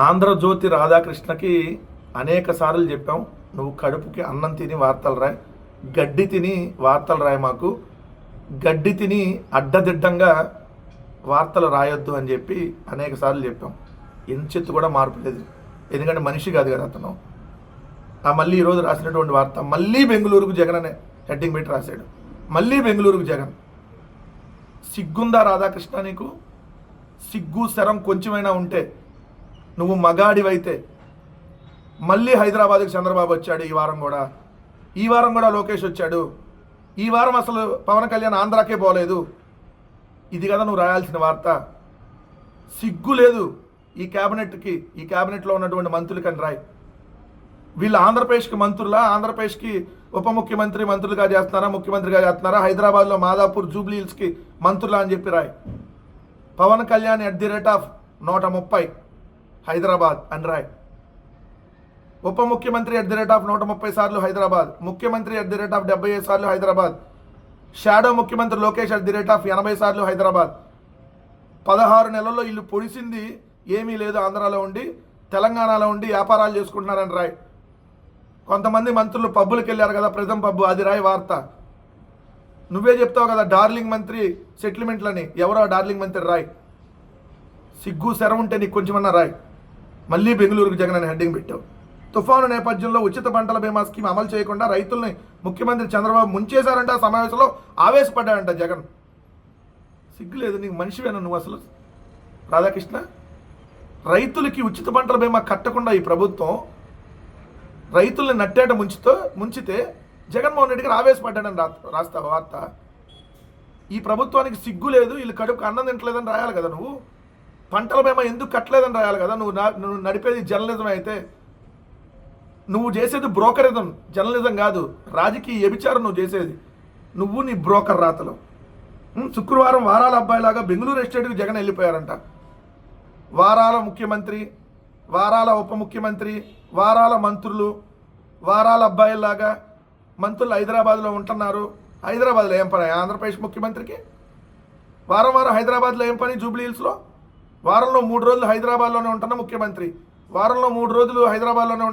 ఆంధ్రజ్యోతి రాధాకృష్ణకి అనేక సార్లు చెప్పాం, నువ్వు కడుపుకి అన్నం తిని వార్తలు రాయి, గడ్డి తిని వార్తలు రాయి, మాకు గడ్డి తిని అడ్డదిడ్డంగా వార్తలు రాయొద్దు అని చెప్పి అనేక సార్లు చెప్పాం. ఎంచెత్తు కూడా మార్పు లేదు, ఎందుకంటే మనిషి కాదు కదా అతను. మళ్ళీ ఈరోజు రాసినటువంటి వార్త, మళ్ళీ బెంగళూరుకు జగన్ అనే హెడ్డింగ్ పెట్టి రాశాడు. మళ్ళీ బెంగళూరుకు జగన్. సిగ్గుందా రాధాకృష్ణ నీకు? సిగ్గు శరం కొంచెమైనా ఉంటే, నువ్వు మగాడివైతే మళ్ళీ హైదరాబాద్కి చంద్రబాబు వచ్చాడు. ఈ వారం కూడా లోకేష్ వచ్చాడు. ఈ వారం అసలు పవన్ కళ్యాణ్ ఆంధ్రాకే పోలేదు. ఇది కదా నువ్వు రాయాల్సిన వార్త. సిగ్గు లేదు ఈ క్యాబినెట్లో ఉన్నటువంటి మంత్రులకని రాయి. వీళ్ళు ఆంధ్రప్రదేశ్కి మంత్రులా, ఆంధ్రప్రదేశ్కి ఉప మంత్రులుగా చేస్తున్నారా, ముఖ్యమంత్రిగా చేస్తున్నారా, హైదరాబాద్లో మాదాపూర్ జూబ్లీ హిల్స్కి మంత్రులా అని చెప్పి రాయి. పవన్ కళ్యాణ్ @130 హైదరాబాద్ అని రాయి. ఉప ముఖ్యమంత్రి @130 సార్లు హైదరాబాద్, ముఖ్యమంత్రి @75 సార్లు హైదరాబాద్, షాడో ముఖ్యమంత్రి లోకేష్ @80 సార్లు హైదరాబాద్. 16 నెలల్లో ఇల్లు పొడిసింది ఏమీ లేదు. ఆంధ్రాలో ఉండి తెలంగాణలో ఉండి వ్యాపారాలు చేసుకుంటున్నారని రాయి. కొంతమంది మంత్రులు పబ్బులకు వెళ్ళారు కదా, ప్రిజం పబ్బు, అది రాయి వార్త. నువ్వే చెప్తావు కదా డార్లింగ్ మంత్రి సెటిల్మెంట్లని, ఎవరో డార్లింగ్ మంత్రి రాయి. సిగ్గు శరం ఉంటే నీకు కొంచెమన్నా రాయి. మళ్ళీ బెంగళూరుకు జగన్ అని హెడ్డింగ్ పెట్టావు. తుఫాను నేపథ్యంలో ఉచిత పంటల బీమా స్కీమ్ అమలు చేయకుండా రైతుల్ని ముఖ్యమంత్రి చంద్రబాబు ముంచేశారంట. ఆ సమావేశంలో ఆవేశపడ్డాడంట జగన్. సిగ్గు లేదు నీకు? మనిషివేనా నువ్వు అసలు రాధాకృష్ణ? రైతులకి ఉచిత పంటల బీమా కట్టకుండా ఈ ప్రభుత్వం రైతుల్ని నట్టేట ముంచితే జగన్మోహన్ రెడ్డి గారు ఆవేశపడ్డాడని రాస్తావు వార్త. ఈ ప్రభుత్వానికి సిగ్గు లేదు, వీళ్ళు కడుపుకు అన్నం తింటలేదని రాయాలి కదా నువ్వు. పంటల బీమా ఎందుకు కట్టలేదని రాయాలి కదా. నువ్వు నడిపేది జర్నలిజం అయితే, నువ్వు చేసేది బ్రోకరిజం, జర్నలిజం కాదు, రాజకీయ వ్యభిచారం నువ్వు చేసేది. నువ్వు నీ బ్రోకర్ రాతలు. శుక్రవారం వారాల అబ్బాయిలాగా బెంగళూరు ఎస్టేట్కి జగన్ వెళ్ళిపోయారంట. వారాల ముఖ్యమంత్రి, వారాల ఉప ముఖ్యమంత్రి, వారాల మంత్రులు, వారాల అబ్బాయిలాగా మంత్రులు హైదరాబాద్లో ఉంటున్నారు. హైదరాబాద్లో ఏం పని ఆంధ్రప్రదేశ్ ముఖ్యమంత్రికి? వారం హైదరాబాద్లో ఏం పని? జూబ్లీ హిల్స్లో వారంలో 3 రోజులు హైదరాబాద్లోనే ఉంటున్న ముఖ్యమంత్రి, వారంలో 3 రోజులు హైదరాబాద్లోనే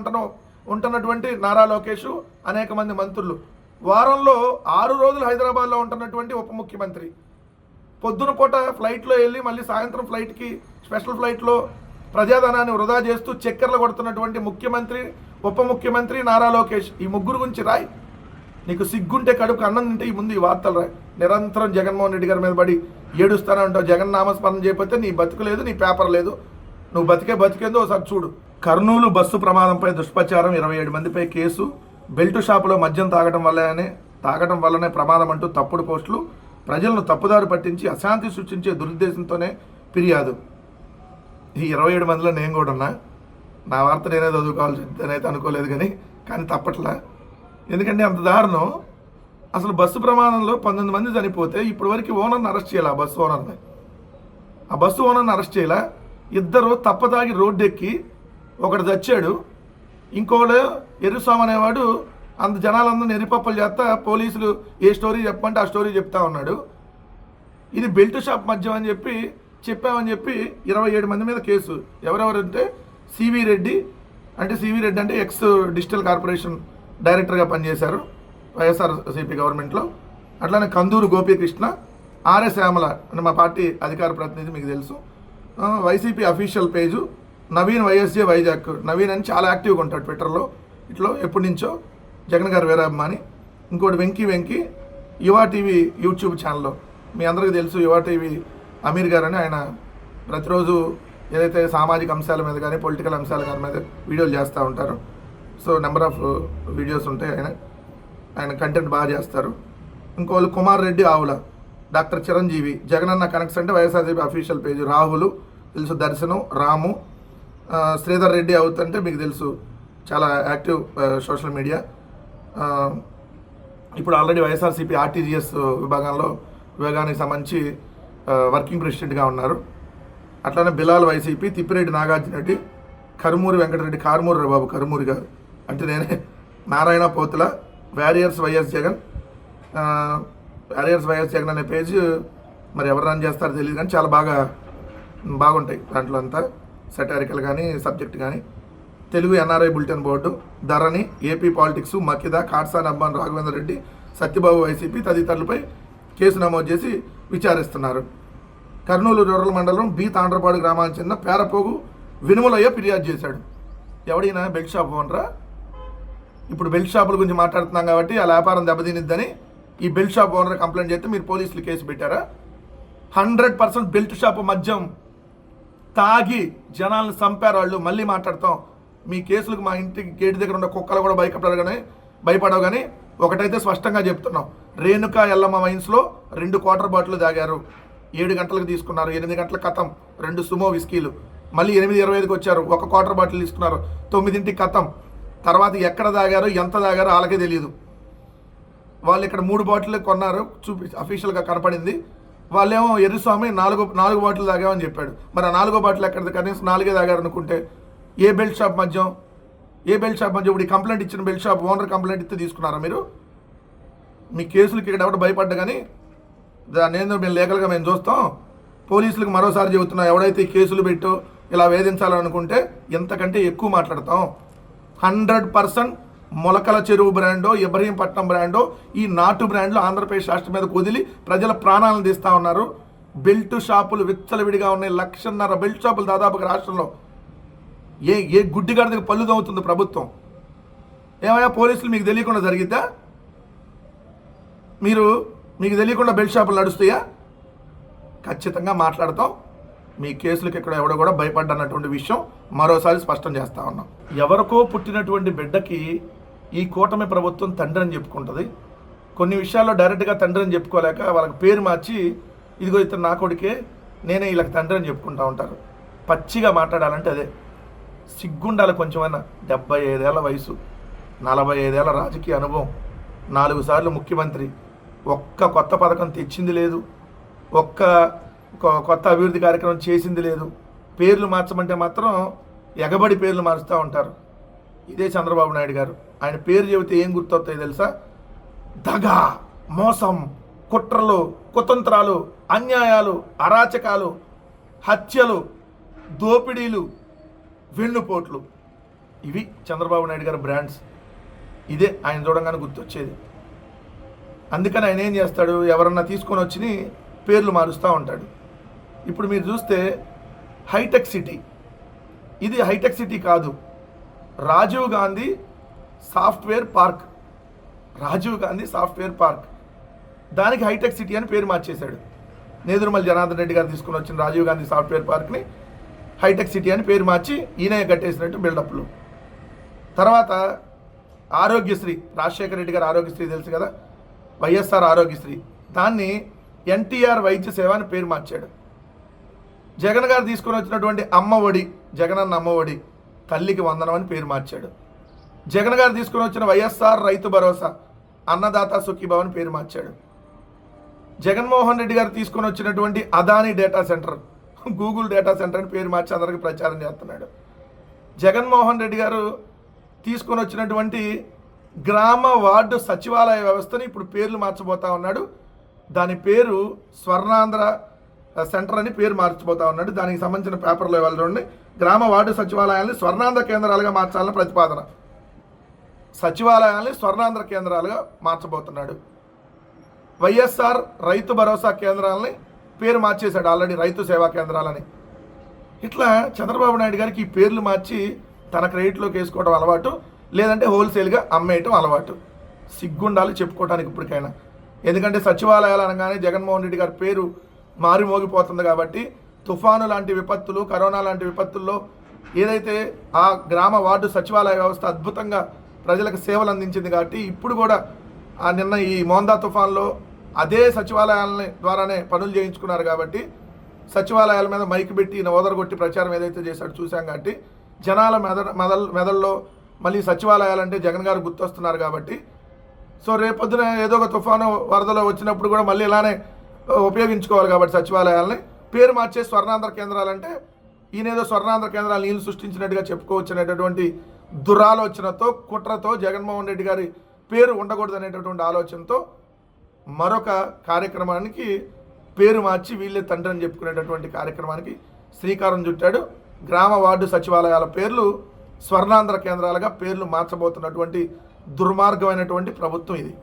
ఉంటున్నటువంటి నారా లోకేష్, అనేక మంది మంత్రులు, వారంలో 6 రోజులు హైదరాబాద్లో ఉంటున్నటువంటి ఉప ముఖ్యమంత్రి, పొద్దున పూట ఫ్లైట్లో వెళ్ళి మళ్ళీ సాయంత్రం ఫ్లైట్కి స్పెషల్ ఫ్లైట్లో ప్రజాధనాన్ని వృధా చేస్తూ చక్కెరలు కొడుతున్నటువంటి ముఖ్యమంత్రి, ఉప ముఖ్యమంత్రి నారా లోకేష్. ఈ ముగ్గురు గురించి రాయి. నీకు సిగ్గుంటే కడుపుకు అన్నం తింటే ఈ ముందు ఈ వార్తలు రాయి. నిరంతరం జగన్మోహన్ రెడ్డి గారి మీద పడి ఏడుస్తానే ఉంటావు. జగన్ నామస్మరణ చేయకపోతే నీ బతుకు లేదు, నీ పేపర్ లేదు. నువ్వు బతికేందో ఒకసారి చూడు. కర్నూలు బస్సు ప్రమాదంపై దుష్ప్రచారం, 27 మందిపై కేసు, బెల్ట్ షాపులో మద్యం తాగడం వల్లనే ప్రమాదం అంటూ తప్పుడు పోస్టులు, ప్రజలను తప్పుదారి పట్టించి అశాంతి సృష్టించే దురుద్దేశంతోనే ఫిర్యాదు. ఈ 27 మందిలో నేను కూడా ఉన్నా. నా వార్త నేనే చదువుకోవాల్సిందనైతే అనుకోలేదు, కానీ తప్పట్లా. ఎందుకంటే అంత దారుణం. అసలు బస్సు ప్రమాదంలో 19 మంది చనిపోతే ఇప్పటి వరకు ఓనర్ని అరెస్ట్ చేయాలి. ఆ బస్సు ఓనర్ని అరెస్ట్ చేయాల. ఇద్దరు తప్పదాగి రోడ్డు ఎక్కి, ఒకడు చచ్చాడు, ఇంకోడు ఎర్రస్వామి అనేవాడు అంత జనాలందరినీ ఎరిపప్పలు చేస్తా పోలీసులు ఏ స్టోరీ చెప్పమంటే ఆ స్టోరీ చెప్తా ఉన్నాడు. ఇది బెల్ట్ షాప్ మద్యం అని చెప్పామని చెప్పి 27 మంది మీద కేసు. ఎవరెవరంటే సివి రెడ్డి అంటే ఎక్స్ డిజిటల్ కార్పొరేషన్ డైరెక్టర్గా పనిచేశారు వైఎస్ఆర్సీపీ గవర్నమెంట్లో. అట్లానే కందూరు గోపీకృష్ణ, ఆర్ఎస్ శ్యామల అంటే మా పార్టీ అధికార ప్రతినిధి, మీకు తెలుసు. YCP official page Naveen YSJ Vizag. Naveen అని చాలా యాక్టివ్గా ఉంటాడు ట్విట్టర్లో, ఇట్లో ఎప్పటి నుంచో జగన్ గారు వేరే అభిమాని. ఇంకోటి వెంకీ యువా టీవీ యూట్యూబ్ ఛానల్లో, మీ అందరికీ తెలుసు యువా టీవీ అమీర్ గారు అని, ఆయన ప్రతిరోజు ఏదైతే సామాజిక అంశాల మీద కానీ పొలిటికల్ అంశాల మీద వీడియోలు చేస్తూ ఉంటారు. సో నెంబర్ ఆఫ్ వీడియోస్ ఉంటాయి. ఆయన కంటెంట్ బాగా చేస్తారు. ఇంకోళ్ళు కుమార్ రెడ్డి ఆవుల, డాక్టర్ చిరంజీవి, జగనన్న కనెక్ట్స్ అంటే వైఎస్ఆర్సీపీ అఫీషియల్ పేజ్, రాహుల్ తెలుసు, దర్శనం, రాము, శ్రీధర్ రెడ్డి అవుతుంటే మీకు తెలుసు, చాలా యాక్టివ్ సోషల్ మీడియా. ఇప్పుడు ఆల్రెడీ వైఎస్ఆర్సీపీ ఆర్టీజీఎస్ విభాగానికి సంబంధించి వర్కింగ్ ప్రెసిడెంట్గా ఉన్నారు. అట్లానే బిలాల్ వైసీపీ, తిప్పిరెడ్డి నాగార్జున రెడ్డి, కరుమూరి వెంకటరెడ్డి, కారుమూరి బాబు, కరుమూరి గారు అంటే నేనే, నారాయణ పోతుల, వారియర్స్ వైఎస్ జగన్ అనే పేజ్ మరి ఎవరు రన్ చేస్తారో తెలియదు, కానీ చాలా బాగుంటాయి దాంట్లో అంతా. సెటారికల్ కానీ సబ్జెక్ట్ కానీ, Telugu NRI bulletin board, Dharani, AP politics, మకిద, కాట్సాన్ అబ్బాన్ రాఘవేంద్ర రెడ్డి, సత్యబాబు వైసీపీ తదితరులపై కేసు నమోదు చేసి విచారిస్తున్నారు. కర్నూలు రూరల్ మండలం బి తాండ్రపాడు గ్రామానికి చెందిన పేరపోగు వినుమలయ్య ఫిర్యాదు చేశాడు. ఎవడైనా బెల్ట్ షాప్ ఓనరా? ఇప్పుడు బెల్ట్ షాపుల గురించి మాట్లాడుతున్నాం కాబట్టి ఆ వ్యాపారం దెబ్బతినిద్దని ఈ బెల్ట్ షాప్ ఓనర్ కంప్లైంట్ చేస్తే మీరు పోలీసులు కేసు పెట్టారా? 100% బెల్ట్ షాపు మద్యం తాగి జనాలను చంపారు వాళ్ళు. మళ్ళీ మాట్లాడతాం. మీ కేసులకు మా ఇంటికి గేటు దగ్గర ఉన్న కుక్కలు కూడా భయపడవు కానీ ఒకటైతే స్పష్టంగా చెప్తున్నాం. రేణుకా ఎల్లమ్మ వైన్స్లో 2 క్వార్టర్ బాటిల్ తాగారు. 7 గంటలకు తీసుకున్నారు. 8 గంటల కథం 2 సుమో విస్కీలు. మళ్ళీ 8:25కి వచ్చారు. 1 క్వార్టర్ బాటిల్ తీసుకున్నారు. 9ంటికి కథం. తర్వాత ఎక్కడ తాగారో ఎంత తాగారో వాళ్ళకే తెలియదు. వాళ్ళు ఇక్కడ 3 బాటిల్ కొన్నారు, అఫీషియల్గా కనపడింది. వాళ్ళేమో ఎర్రస్వామి 4 బాటిల్ తాగామని చెప్పాడు. మరి ఆ 4 బాటిల్ ఎక్కడ? కనీసం 4 తాగారు అనుకుంటే ఏ బెల్ట్ షాప్ మధ్యం ఇప్పుడు ఈ కంప్లైంట్ ఇచ్చిన బెల్ట్ షాప్ ఓనర్ కంప్లైంట్ ఇస్తే తీసుకున్నారా మీరు? మీ కేసులకి ఇక్కడ ఎవడ భయపడ్డా కానీ దాన్ని ఏందో మేము లీగల్గా మేము చూస్తాం. పోలీసులకు మరోసారి చెబుతున్నాం, ఎవడైతే ఈ కేసులు పెట్టో ఇలా వేధించాలనుకుంటే ఇంతకంటే ఎక్కువ మాట్లాడతాం. 100% మొలకల చెరువు బ్రాండో, ఇబ్రహీంపట్నం బ్రాండో, ఈ నాటు బ్రాండ్లు ఆంధ్రప్రదేశ్ రాష్ట్రం మీద వదిలి ప్రజల ప్రాణాలను తీస్తూ ఉన్నారు. బెల్ట్ షాపులు విచ్చలవిడిగా ఉన్నాయి. 1,50,000 బెల్ట్ షాపులు దాదాపుగా రాష్ట్రంలో. ఏ గుడ్డిగాడికి పళ్ళు తవ్వుతుంది ప్రభుత్వం? ఏమైనా పోలీసులు మీకు తెలియకుండా జరిగిద్దా? మీకు తెలియకుండా బెల్ట్ షాపులు నడుస్తాయా? ఖచ్చితంగా మాట్లాడతాం. మీ కేసులకు ఇక్కడ ఎవడో కూడా భయపడ్డన్నటువంటి విషయం మరోసారి స్పష్టం చేస్తా ఉన్నాం. ఎవరికో పుట్టినటువంటి బిడ్డకి ఈ కూటమి ప్రభుత్వం తండ్రి అని చెప్పుకుంటుంది. కొన్ని విషయాల్లో డైరెక్ట్గా తండ్రి అని చెప్పుకోలేక వాళ్ళకి పేరు మార్చి ఇదిగో ఇతను నా కొడుకే, నేనే వీళ్ళకి తండ్రి అని చెప్పుకుంటూ ఉంటారు. పచ్చిగా మాట్లాడాలంటే అదే. సిగ్గుండాలి కొంచెమైనా. 75 ఏళ్ల వయసు, 45 ఏళ్ల రాజకీయ అనుభవం, 4 సార్లు ముఖ్యమంత్రి, ఒక్క కొత్త పథకం తెచ్చింది లేదు, ఒక్క కొత్త అభివృద్ధి కార్యక్రమం చేసింది లేదు. పేర్లు మార్చమంటే మాత్రం ఎగబడి పేర్లు మారుస్తూ ఉంటారు. ఇదే చంద్రబాబు నాయుడు గారు. ఆయన పేరు చెబితే ఏం గుర్తొస్తాయి తెలుసా? దగ, మోసం, కుట్రలు, కుతంత్రాలు, అన్యాయాలు, అరాచకాలు, హత్యలు, దోపిడీలు, వెన్నుపోట్లు. ఇవి చంద్రబాబు నాయుడు గారి బ్రాండ్స్. ఇదే ఆయన చూడంగానే గుర్తొచ్చేది. అందుకని ఆయన ఏం చేస్తాడు? ఎవరన్నా తీసుకొని వచ్చి పేర్లు మారుస్తూ ఉంటాడు. ఇప్పుడు మీరు చూస్తే హైటెక్ సిటీ, ఇది హైటెక్ సిటీ కాదు, రాజీవ్ గాంధీ సాఫ్ట్వేర్ పార్క్. దానికి హైటెక్ సిటీ అని పేరు మార్చేశాడు. నేదురుమల్లి జనార్దన్ రెడ్డి గారు తీసుకుని వచ్చిన రాజీవ్ గాంధీ సాఫ్ట్వేర్ పార్క్ని హైటెక్ సిటీ అని పేరు మార్చి ఈయన కట్టేసినట్టు బిల్డప్లు. తర్వాత ఆరోగ్యశ్రీ, రాజశేఖర రెడ్డి గారు ఆరోగ్యశ్రీ తెలుసు కదా, వైఎస్ఆర్ ఆరోగ్యశ్రీ, దాన్ని ఎన్టీఆర్ వైద్య సేవ అని పేరు మార్చాడు. జగన్ గారు తీసుకొని వచ్చినటువంటి అమ్మఒడి, జగనన్న అమ్మఒడి, తల్లికి వందనం అని పేరు మార్చాడు. జగన్ గారు తీసుకొని వచ్చిన వైఎస్ఆర్ రైతు భరోసా, అన్నదాత సుఖీభవ అని పేరు మార్చాడు. జగన్మోహన్ రెడ్డి గారు తీసుకొని వచ్చినటువంటి Adani data centre, Google data centre అని పేరు మార్చి అందరికీ ప్రచారం చేస్తున్నాడు. జగన్మోహన్ రెడ్డి గారు తీసుకొని వచ్చినటువంటి గ్రామ వార్డు సచివాలయ వ్యవస్థని ఇప్పుడు పేర్లు మార్చబోతా ఉన్నాడు. దాని పేరు స్వర్ణాంధ్ర సెంటర్ అని పేరు మార్చిపోతా ఉన్నాడు. దానికి సంబంధించిన పేపర్లో ఇవాళ చూడండి. గ్రామ వార్డు సచివాలయాల్ని స్వర్ణాంధ్ర కేంద్రాలుగా మార్చాలని ప్రతిపాదన. సచివాలయాల్ని స్వర్ణాంధ్ర కేంద్రాలుగా మార్చబోతున్నాడు. వైఎస్ఆర్ రైతు భరోసా కేంద్రాలని పేరు మార్చేశాడు ఆల్రెడీ, రైతు సేవా కేంద్రాలని. ఇట్లా చంద్రబాబు నాయుడు గారికి ఈ పేర్లు మార్చి తన క్రెడిట్లోకి వేసుకోవడం అలవాటు, లేదంటే హోల్సేల్గా అమ్మేయటం అలవాటు. సిగ్గుండాలి చెప్పుకోవడానికి ఇప్పటికైనా. ఎందుకంటే సచివాలయాలు అనగానే జగన్మోహన్ రెడ్డి గారి పేరు మారిమోగిపోతుంది కాబట్టి, తుఫాను లాంటి విపత్తులు, కరోనా లాంటి విపత్తుల్లో ఏదైతే ఆ గ్రామ వార్డు సచివాలయ వ్యవస్థ అద్భుతంగా ప్రజలకు సేవలు అందించింది కాబట్టి, ఇప్పుడు కూడా నిన్న ఈ మోందా తుఫాన్లో అదే సచివాలయాలని ద్వారానే పనులు చేయించుకున్నారు కాబట్టి, సచివాలయాల మీద మైక్ పెట్టి ఓదరగొట్టి ప్రచారం ఏదైతే చేశాడో చూశాం కాబట్టి, జనాల మెదల్లో మళ్ళీ సచివాలయాలంటే జగన్ గారు గుర్తొస్తున్నారు కాబట్టి, సో రేపొద్దున ఏదో ఒక తుఫాను వరదలో వచ్చినప్పుడు కూడా మళ్ళీ ఇలానే ఉపయోగించుకోవాలి కాబట్టి సచివాలయాలని పేరు మార్చే స్వర్ణాంధ్ర కేంద్రాలంటే ఈయనేదో స్వర్ణాంధ్ర కేంద్రాలు నీళ్ళు సృష్టించినట్టుగా చెప్పుకోవచ్చు అనేటటువంటి దురాలోచనతో, కుట్రతో జగన్మోహన్ రెడ్డి గారి పేరు ఉండకూడదు అనేటటువంటి ఆలోచనతో మరొక కార్యక్రమానికి పేరు మార్చి వీళ్ళే తండ్రి అని చెప్పుకునేటటువంటి కార్యక్రమానికి శ్రీకారం చుట్టాడు. గ్రామ వార్డు సచివాలయాల పేర్లు స్వర్ణాంధ్ర కేంద్రాలుగా పేర్లు మార్చబోతున్నటువంటి దుర్మార్గమైనటువంటి ప్రభుత్వం ఇది.